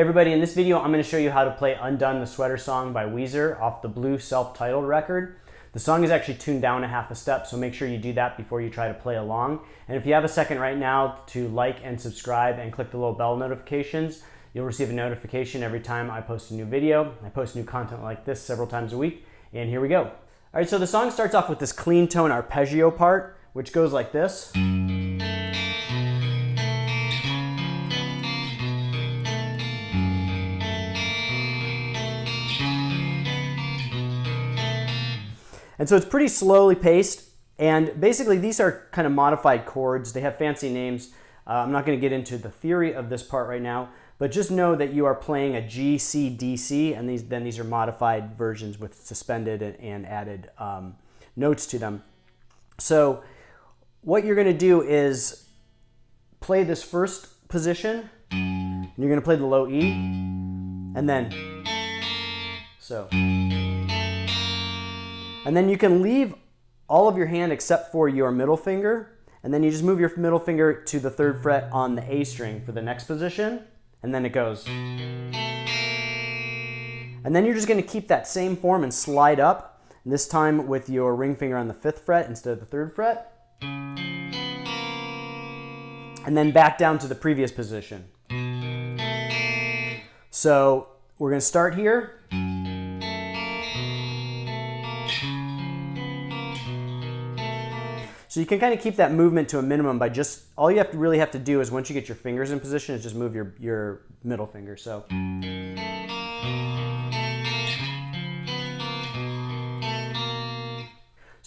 Hey everybody, in this video I'm going to show you how to play Undone, the Sweater Song by Weezer off the Blue self-titled record. The song is actually tuned down a half a step, so make sure you do that before you try to play along. And if you have a second right now to like and subscribe and click the little bell notifications, you'll receive a notification every time I post a new video. I post new content like this several times a week, and here we go. All right, so the song starts off with this clean tone arpeggio part, which goes like this. And so it's pretty slowly paced, and basically these are kind of modified chords. They have fancy names. I'm not going to get into the theory of this part right now, but just know that you are playing a G, C, D, C, and these are modified versions with suspended and added notes to them. So what you're going to do is play this first position, and you're going to play the low E, and then so. And then you can leave all of your hand except for your middle finger, and then you just move your middle finger to the 3rd fret on the A string for the next position, and then it goes. And then you're just going to keep that same form and slide up, this time with your ring finger on the 5th fret instead of the 3rd fret. And then back down to the previous position. So we're going to start here. So you can kind of keep that movement to a minimum by just, all you really have to do is once you get your fingers in position is just move your middle finger. So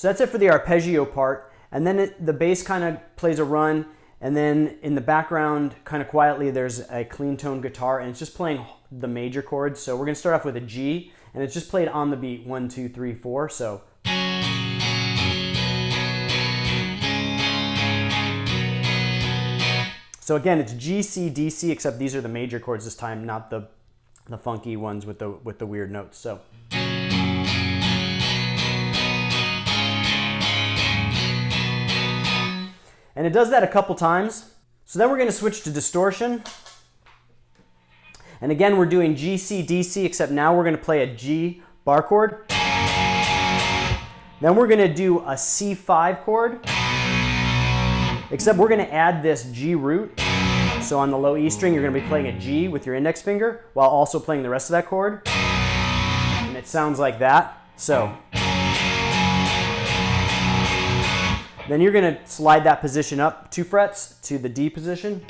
that's it for the arpeggio part. And then the bass kind of plays a run, and then in the background, kind of quietly, there's a clean tone guitar, and it's just playing the major chords. So we're going to start off with a G, and it's just played on the beat, 1, 2, 3, 4. So again, it's G, C, D, C, except these are the major chords this time, not the funky ones with the weird notes. So. And it does that a couple times. So then we're going to switch to distortion. And again, we're doing G, C, D, C, except now we're going to play a G bar chord. Then we're going to do a C5 chord. Except we're going to add this G root. So on the low E string, you're going to be playing a G with your index finger while also playing the rest of that chord. And it sounds like that. So then you're going to slide that position up 2 frets to the D position.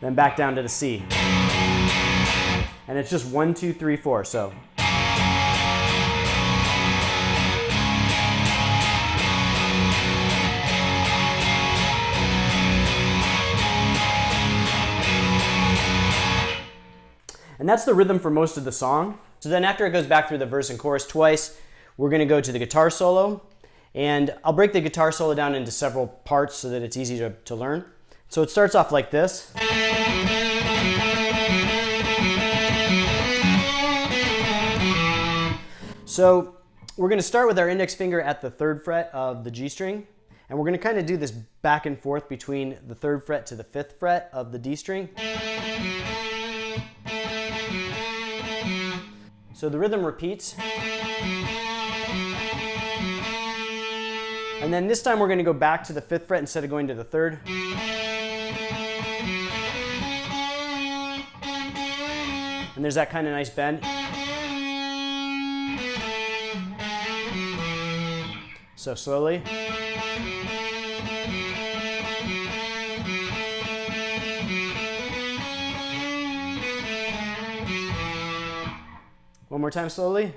Then back down to the C. And it's just 1, 2, 3, 4. So. And that's the rhythm for most of the song. So then after it goes back through the verse and chorus twice, we're going to go to the guitar solo. And I'll break the guitar solo down into several parts so that it's easy to learn. So it starts off like this. So we're going to start with our index finger at the 3rd fret of the G string. And we're going to kind of do this back and forth between the 3rd fret to the 5th fret of the D string. So the rhythm repeats. And then this time we're going to go back to the 5th fret instead of going to the 3rd. And there's that kind of nice bend. So slowly. One more time slowly.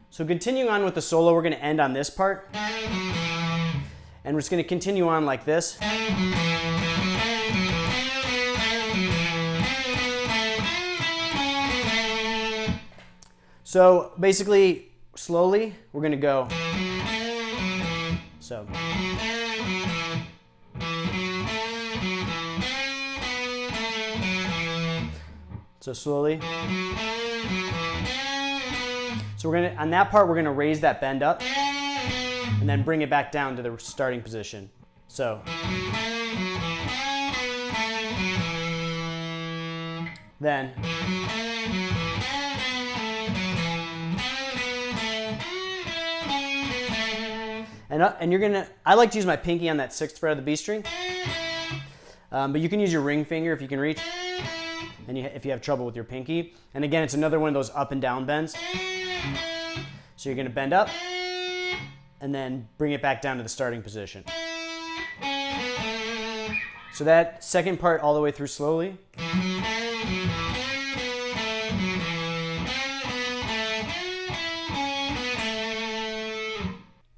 So continuing on with the solo, we're going to end on this part. And we're just going to continue on like this. So basically, slowly, we're going to go. So. So slowly. So on that part, we're gonna raise that bend up and then bring it back down to the starting position. So. Then. And you're gonna, I like to use my pinky on that 6th fret of the B string. But you can use your ring finger if you can reach, and if you have trouble with your pinky. And again, it's another one of those up and down bends. So you're gonna bend up, and then bring it back down to the starting position. So that second part all the way through slowly.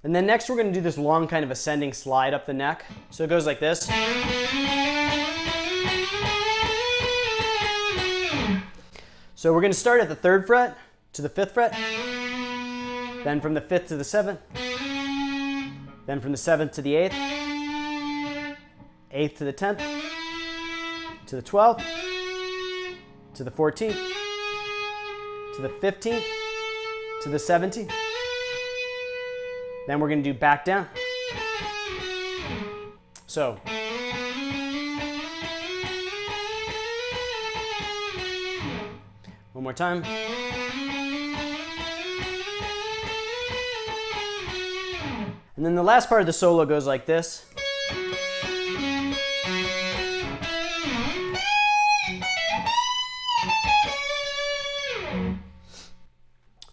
And then next we're going to do this long kind of ascending slide up the neck. So it goes like this. So we're going to start at the 3rd fret to the 5th fret, then from the 5th to the 7th, then from the 7th to the 8th, 8th to the 10th, to the 12th, to the 14th, to the 15th, to the 17th. Then we're going to do back down. So. One more time. And then the last part of the solo goes like this.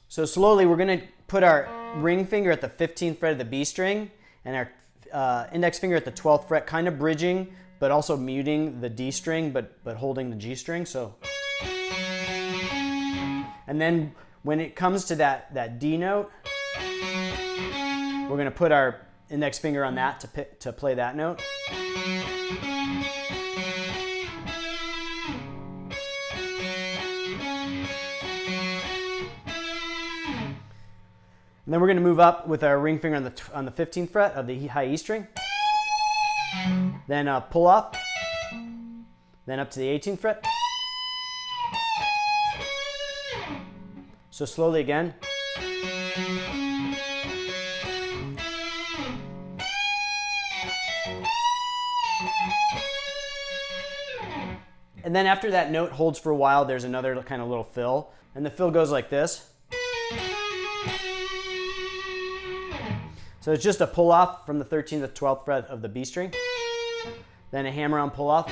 So slowly we're going to put our ring finger at the 15th fret of the B string and our index finger at the 12th fret, kind of bridging, but also muting the D string, but holding the G string. So, and then when it comes to that D note, we're going to put our index finger on that to play that note. And then we're going to move up with our ring finger on the 15th fret of the high E string. Then pull off. Then up to the 18th fret. So slowly again. And then after that note holds for a while, there's another kind of little fill. And the fill goes like this. So it's just a pull off from the 13th to 12th fret of the B string. Then a hammer on pull off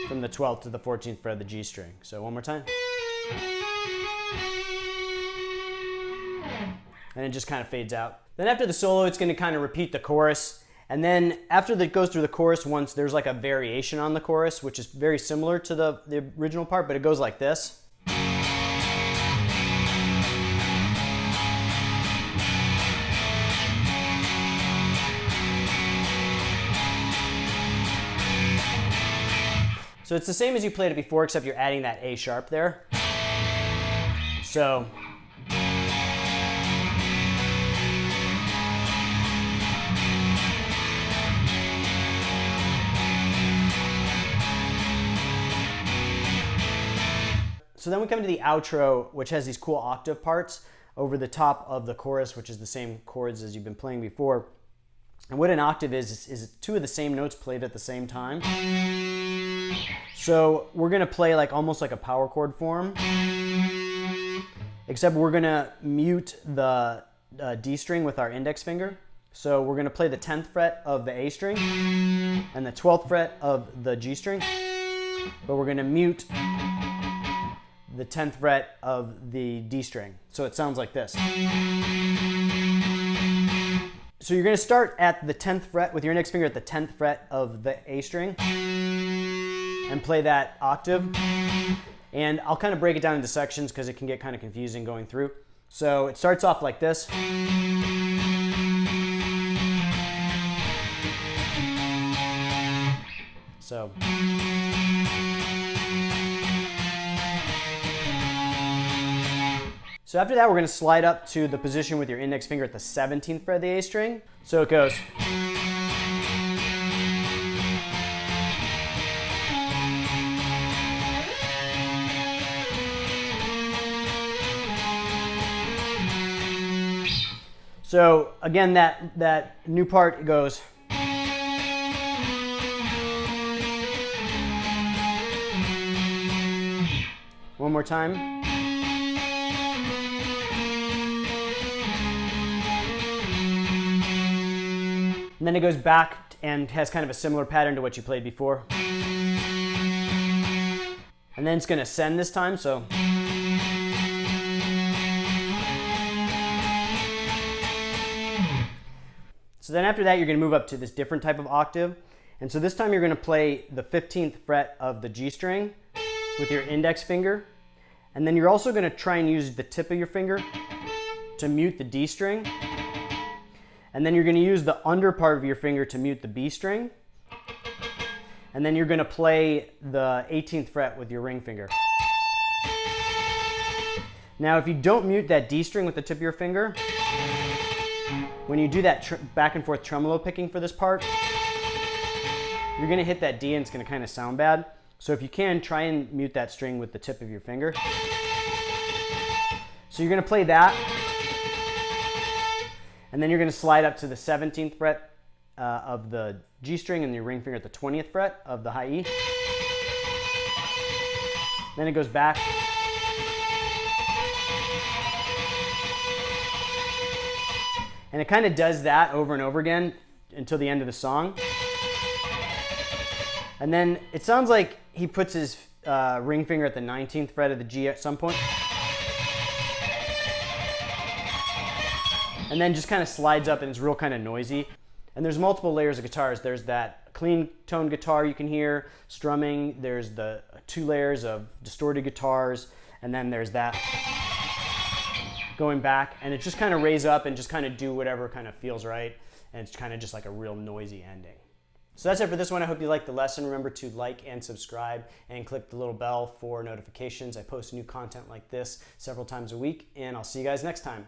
from the 12th to the 14th fret of the G string. So one more time. And it just kind of fades out. Then after the solo, it's going to kind of repeat the chorus. And then after it goes through the chorus once, there's like a variation on the chorus, which is very similar to the original part, but it goes like this. So it's the same as you played it before, except you're adding that A sharp there. So. So then we come to the outro, which has these cool octave parts over the top of the chorus, which is the same chords as you've been playing before. And what an octave is two of the same notes played at the same time. So we're going to play like almost like a power chord form, except we're going to mute the D string with our index finger. So we're going to play the 10th fret of the A string and the 12th fret of the G string, but we're going to mute the 10th fret of the D string. So it sounds like this. So you're going to start at the 10th fret with your index finger at the 10th fret of the A string and play that octave. And I'll kind of break it down into sections because it can get kind of confusing going through. So it starts off like this. So. So after that, we're going to slide up to the position with your index finger at the 17th fret of the A string. So it goes. So again, that new part goes. One more time. And then it goes back and has kind of a similar pattern to what you played before. And then it's going to ascend this time, so. So then after that, you're going to move up to this different type of octave. And so this time you're going to play the 15th fret of the G string with your index finger. And then you're also going to try and use the tip of your finger to mute the D string. And then you're going to use the under part of your finger to mute the B string. And then you're going to play the 18th fret with your ring finger. Now, if you don't mute that D string with the tip of your finger, when you do that back and forth tremolo picking for this part, you're going to hit that D and it's going to kind of sound bad. So if you can, try and mute that string with the tip of your finger. So you're going to play that. And then you're going to slide up to the 17th fret of the G string and your ring finger at the 20th fret of the high E. Then it goes back. And it kind of does that over and over again until the end of the song. And then it sounds like he puts his ring finger at the 19th fret of the G at some point. And then just kind of slides up and it's real kind of noisy. And there's multiple layers of guitars. There's that clean tone guitar you can hear, strumming. There's the 2 layers of distorted guitars. And then there's that going back. And it just kind of raise up and just kind of do whatever kind of feels right. And it's kind of just like a real noisy ending. So that's it for this one. I hope you liked the lesson. Remember to like and subscribe and click the little bell for notifications. I post new content like this several times a week. And I'll see you guys next time.